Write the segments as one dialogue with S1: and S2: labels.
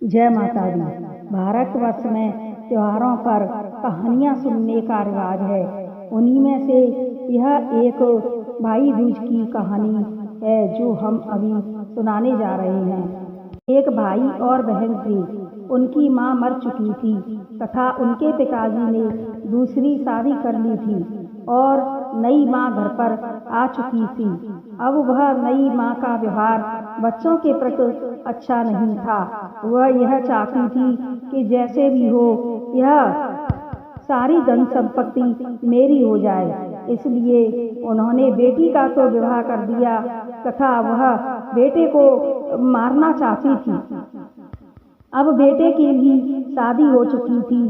S1: जय माता दी। भारतवर्ष में त्योहारों पर कहानियाँ सुनने का रिवाज है। उन्हीं में से यह एक भाई दूज की कहानी है जो हम अभी सुनाने जा रहे हैं। एक भाई और बहन थे। उनकी माँ मर चुकी थी तथा उनके पिताजी ने दूसरी शादी कर ली थी और नई माँ घर पर आ चुकी थी। अब वह नई माँ का व्यवहार बच्चों के प्रति अच्छा नहीं था। वह यह चाहती थी कि जैसे भी हो यह सारी धन संपत्ति मेरी हो जाए, इसलिए उन्होंने बेटी का तो विवाह कर दिया तथा वह बेटे को मारना चाहती थी। अब बेटे की भी शादी हो चुकी थी,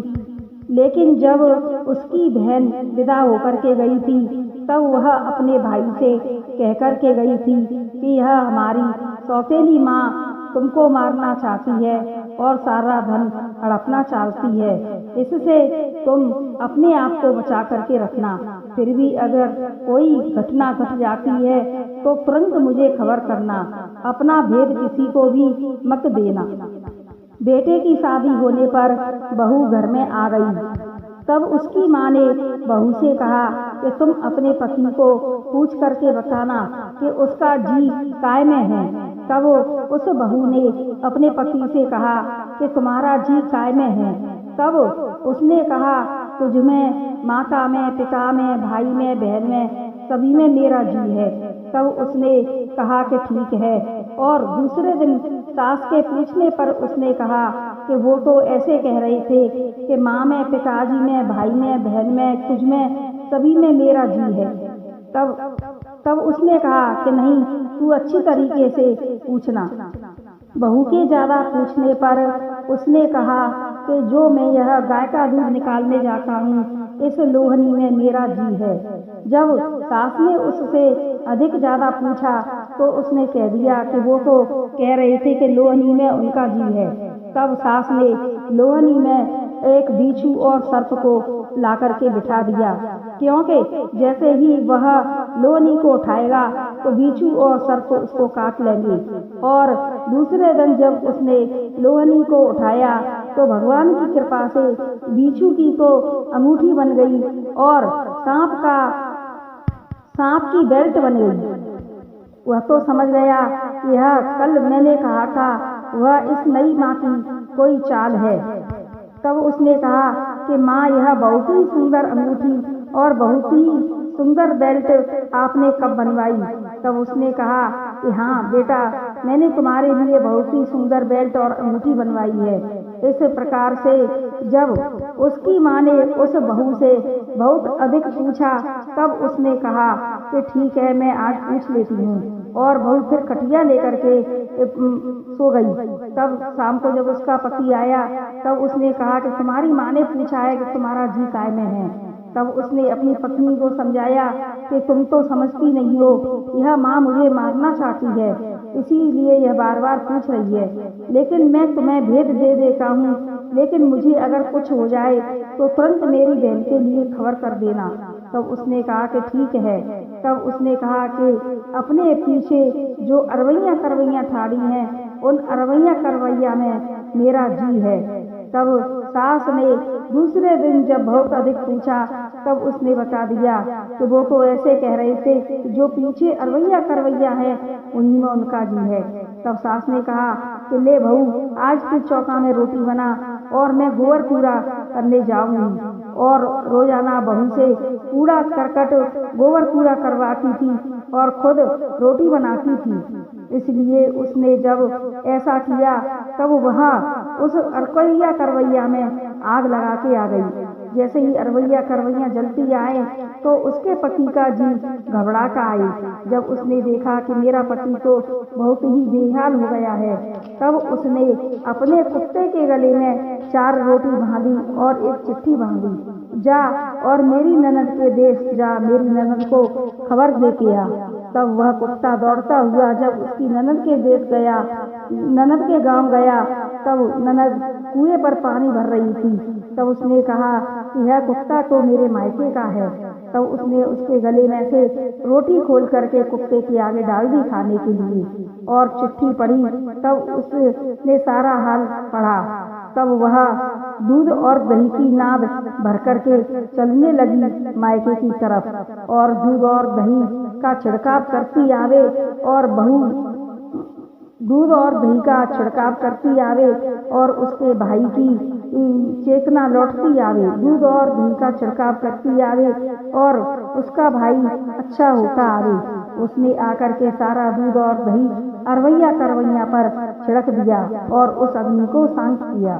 S1: लेकिन जब उसकी बहन विदा होकर के गई थी तब वह अपने भाई से कहकर के गई थी कि यह हमारी सौतेली माँ तुमको मारना चाहती है और सारा धन हड़पना चाहती है, इससे तुम अपने आप को बचा करके रखना। फिर भी अगर कोई घटना घट जाती है तो तुरंत मुझे खबर करना, अपना भेद किसी को भी मत देना। बेटे की शादी होने पर बहू घर में आ गई। तब उसकी माँ ने बहू से कहा कि तुम अपने पति को पूछ करके बताना कि उसका जी काय में है। तब उस बहू ने अपने पति से कहा कि तुम्हारा जी काय में है। तब उसने कहा तुझ में, माता में, पिता में, भाई में, बहन में, सभी में मेरा जी है। तब उसने कहा कि ठीक है। और दूसरे दिन सास के पूछने पर उसने कहा कि वो तो ऐसे कह रहे थे कि माँ में, पिताजी में, भाई में, बहन में, तुझ में, सभी में मेरा जी है। तब उसने कहा कि नहीं, तू अच्छी तरीके से पूछना। बहू के ज़्यादा पूछने पर उसने कहा कि जो मैं यह गाय का दूध निकालने जाता हूँ, इस लोहनी में मेरा जी है। जब सास ने उससे अधिक ज़्यादा पूछा तो उसने कह दिया कि वो तो कह रहे थे कि लोहनी में उनका जी है। तब सास ने लोहनी में एक बिच्छू और सर्प को ला करके बिठा दिया, क्योंकि जैसे ही वह लोहनी को उठाएगा तो बिच्छू और सर्प उसको काट लेंगे। और दूसरे दिन जब उसने लोहनी को उठाया तो भगवान की कृपा से बिच्छू की तो अंगूठी बन गई और सांप की बेल्ट बन गई। वह तो समझ गया कि यह कल मैंने कहा था वह इस नई माँ की कोई चाल है। तब उसने कहा कि माँ, यह बहुत ही सुंदर अंगूठी और बहुत ही सुंदर बेल्ट आपने कब बनवाई? तब उसने कहा कि हाँ बेटा, मैंने तुम्हारे लिए बहुत ही सुंदर बेल्ट और अंगूठी बनवाई है। इस प्रकार से जब उसकी माँ ने उस बहू से बहुत अधिक पूछा तब उसने कहा कि ठीक है, मैं आज पूछ लेती हूँ। और बहू फिर खटिया लेकर के सो गई। तब शाम को जब उसका पति आया तब उसने कहा कि तुम्हारी माँ ने पूछा है कि तुम्हारा जी काय में है। तब उसने अपनी पत्नी को समझाया कि तुम तो समझती नहीं हो, यह माँ मुझे मारना चाहती है, इसीलिए यह बार बार पूछ रही है, लेकिन मैं तुम्हें भेद दे देता हूँ, लेकिन मुझे अगर कुछ हो जाए तो तुरंत मेरी बहन के लिए खबर कर देना। तब उसने कहा कि ठीक है। तब उसने कहा कि अपने पीछे जो अरवैया करवैया ठाड़ी हैं, उन अरवैया करवैया में मेरा जी है। तब सास ने दूसरे दिन जब बहुत अधिक पूछा तब उसने बता दिया कि वो तो ऐसे कह रहे थे कि जो पीछे अरवैया करवैया है उन्हीं में उनका जी है। तब सास ने कहा कि ले बहू, आज तू चौका में रोटी बना और मैं गोबर कूड़ा करने जाऊंगी। और रोजाना बहू से कूड़ा करकट गोबर कूड़ा करवाती थी और खुद रोटी बनाती थी। इसलिए उसने जब ऐसा किया तब वह उस अरवैया करवैया में आग लगा के आ गई। जैसे ही अरवैया करवैया जलती आए तो उसके पति का जी घबरा कर आए। जब उसने देखा कि मेरा पति तो बहुत ही बेहाल हो गया है, तब उसने अपने कुत्ते के गले में 4 रोटी बांधी और एक चिट्ठी बांधी, जा और मेरी ननद के देश जा, मेरी ननद को खबर दे के आ। तब वह कुत्ता दौड़ता हुआ जब उसकी ननद के देश गया, ननद के गांव गया, तब ननद कुएं पर पानी भर रही थी। तब उसने कहा कि यह कुत्ता तो मेरे मायके का है, तब उसने उसके गले में से रोटी खोल करके कुत्ते के आगे डाल दी खाने के लिए, और चिट्ठी पढ़ी। तब उसने सारा हाल पढ़ा। तब वह दूध और दही की नाद भर करके चलने लगी मायके की तरफ, और दूध और दही का छिड़काव करती आवे, और बहू दूध और दही का छिड़काव करती आवे, और उसके भाई की चेतना लौटती आवे। दूध और दही का छिड़काव करती आवे और उसका भाई अच्छा होता आवे। उसने आकर के सारा दूध और दही अरवैया करवैया पर छिड़क दिया और उस अग्नि को शांत किया।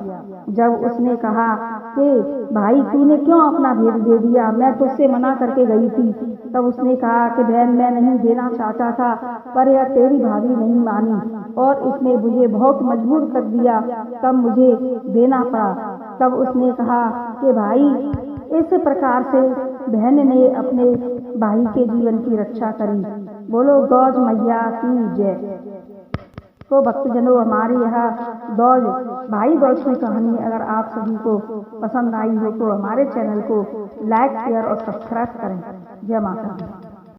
S1: जब उसने कहा कि भाई तूने क्यों अपना भेद दे दिया, मैं तुझसे मना करके गई थी। तब उसने कहा कि बहन मैं नहीं देना चाहता था, पर यह तेरी भाभी नहीं मानी और इसने मुझे बहुत मजबूर कर दिया, तब मुझे देना पड़ा। तब उसने कहा कि भाई इस प्रकार से बहन ने अपने भाई के जीवन की रक्षा करी। बोलो गौज मैया की जय। तो भक्तजनों, हमारी यह दौज भाई दौज की कहानी अगर आप सभी को पसंद आई हो तो हमारे चैनल को लाइक, शेयर और सब्सक्राइब करें। जय माता दी।